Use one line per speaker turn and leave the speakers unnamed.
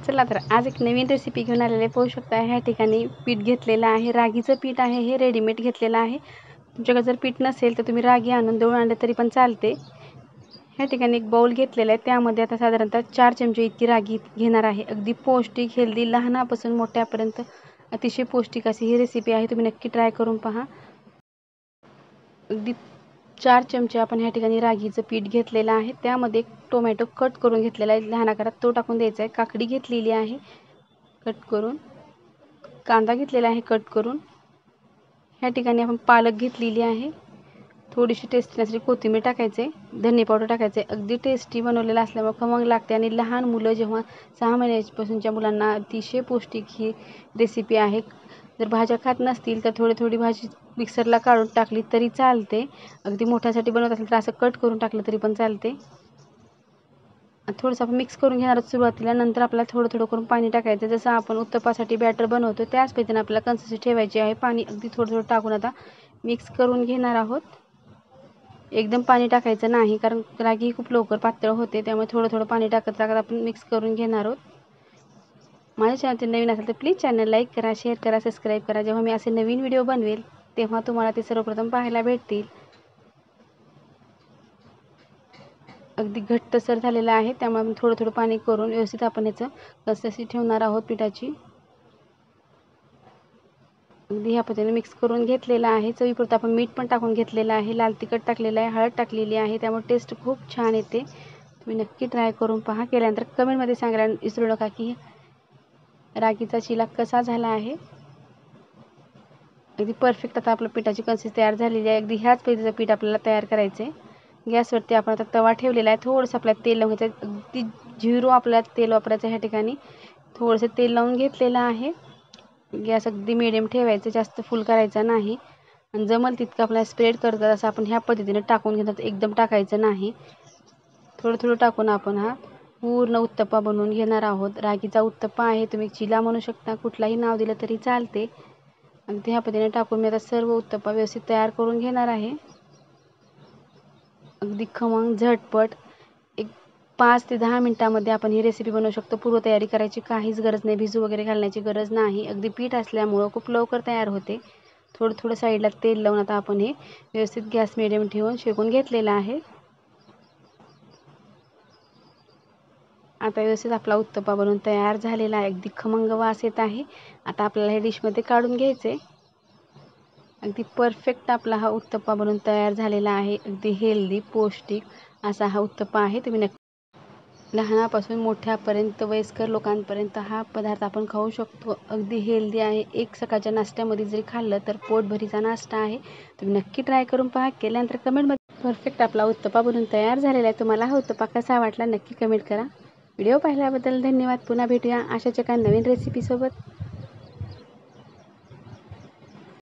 चला तर आज एक नवीन रेसिपी घेऊन आलेले पाहू शकता। ह्या ठिकाणी पीठ घेतलेलं आहे, रागीचं पीठ आहे, हे रेडीमेड घेतलेलं आहे। तुमच्याकडे जर पीठ नसेल तर तुम्ही रागी आणून दळून आणले तरी पण चालते। ह्या ठिकाणी एक बाउल घेतलेला आहे, त्यामध्ये आता साधारणतः 4 चमचे इतकी रागी घेणार आहे। अगदी पौष्टिक हेल्दी लहानापासून मोठ्यापर्यंत अतिशय पौष्टिक अशी ही रेसिपी आहे, तुम्ही नक्की ट्राय करून पहा। अगदी 4 चमचे आपण ह्या ठिकाणी रागीचं पीठ घेतलेलं आहे, त्यामध्ये टोमॅटो कट करून घेतलेला आहे लहान आकारात, तो टाकून द्यायचा आहे। काकडी घेतलेली आहे कट करून, कांदा घेतलेला आहे कट करून, ह्या ठिकाणी आपण पालक घेतलेली आहे, थोडीशी टेस्टी असलेली कोथिंबीर टाकायचे, धने पावडर टाकायचे। अगदी टेस्टी बनवलेला असल्यामुळे खमंग लागते आणि लहान मुलं जेव्हा 6 महिन्यापासूनच्या मुलांना अतिशय पौष्टिक ही रेसिपी आहे। जर भाज्या खात नसतील तर थोडी भाजी मिक्सरला काढून टाकली तरी चालते। अगदी मोठ्यासाठी बनवत असेल तर असं कट करून टाकलं तरी पण चालते। थोडंसं आपण मिक्स करून घेणार आहोत सुरुवातीला, नंतर आपल्याला थोडं करून पाणी टाकायचं। जसं आपण उत्तप्पासाठी बॅटर बनवतो त्याच पद्धतीने आपल्याला कन्सिस्टन्सी ठेवायची आहे। पाणी अगदी थोडं टाकून आता मिक्स करून घेणार आहोत। एकदम पाणी टाकायचं नाही, कारण रागी खूप लवकर पातळ होते, त्यामुळे थोडं पाणी टाकत आपण मिक्स करून घेणार आहोत। माझ्या चॅनलचे नवीन असेल तर प्लीज चॅनल लाईक करा, शेअर करा, सबस्क्राईब करा। जेव्हा मी असे नवीन व्हिडिओ बनवेल तेव्हा तुम्हाला ते सर्वप्रथम पाहायला भेटतील। अगदी घट्टसर झालेलं आहे, त्यामुळे आपण थोडं पाणी करून व्यवस्थित आपण याचं कन्सिस्टन्सी ठेवणार आहोत पिठाची। अगदी ह्या पद्धतीने मिक्स करून घेतलेलं आहे। चवीपुरतं आपण मीठ पण टाकून घेतलेलं आहे, लाल तिखट टाकलेलं आहे, हळद टाकलेली आहे, त्यामुळे टेस्ट खूप छान येते। तुम्ही नक्की ट्राय करून पहा। केल्यानंतर कमेंटमध्ये सांगायला विसरू नका की रागीचा चिला कसा झाला आहे। अगदी परफेक्ट आता आपलं पिठाची कन्सिस्टन्सी तयार झालेली आहे। अगदी ह्याच पद्धतीचं पीठ आपल्याला तयार करायचं आहे। गॅसवरती आपण आता तवा ठेवलेला आहे, थोडंसं आपल्याला तेल लावून घ्यायचं, अगदी झिरो आपल्याला तेल वापरायचं। ह्या ठिकाणी थोडंसं तेल लावून घेतलेलं आहे। गॅस अगदी मिडियम ठेवायचं, जास्त फुल करायचा नाही, आणि जमल तितकं आपल्याला स्प्रेड करतात असं आपण ह्या पद्धतीने टाकून घेतात, एकदम टाकायचं नाही। थोडं टाकून आपण हा पूर्ण उत्तप्पा बनवून घेणार आहोत। रागीचा उत्तप्पा आहे, तुम्ही चिला म्हणू शकता, कुठलाही नाव दिलं तरी चालते। अगदी ह्या पद्धतीने टाकून मी आता सर्व उत्तप्पा व्यवस्थित तयार करून घेणार आहे। अगदी खमंग झटपट 5 ते 10 मिनिटांमध्ये आपण ही रेसिपी बनवू शकतो। पूर्वतयारी करायची काहीच गरज नाही, भिजू वगैरे घालण्याची गरज नाही। अगदी पीठ असल्यामुळं खूप लवकर तयार होते। थोडं साईडला तेल लावून आता आपण हे व्यवस्थित गॅस मिडियम ठेवून शेकून घेतलेलं आहे। आता व्यवस्थित आपला उत्तप्पा बनवून तयार झालेला आहे, अगदी खमंग वास येत आहे। आता आपल्याला हे डिशमध्ये काढून घ्यायचे। अगदी परफेक्ट आपला हा उत्तप्पा बनवून तयार झालेला आहे। अगदी हेल्दी पौष्टिक असा हा उत्तप्पा आहे। तुम्ही नक्की लहानापासून मोठ्यापर्यंत वयस्कर लोकांपर्यंत हा पदार्थ आपण खाऊ शकतो। अगदी हेल्दी आहे, एक सकाळच्या नाश्त्यामध्ये जरी खाल्लं तर पोटभरीचा नाश्ता आहे। तुम्ही नक्की ट्राय करून पहा। केल्यानंतर कमेंटमध्ये परफेक्ट आपला उत्तप्पा बनवून तयार झालेला आहे। तुम्हाला हा उत्तप्पा कसा वाटला नक्की कमेंट करा। व्हिडिओ पाहिल्याबद्दल धन्यवाद। पुन्हा भेटूया अशाच एका नवीन रेसिपीसोबत।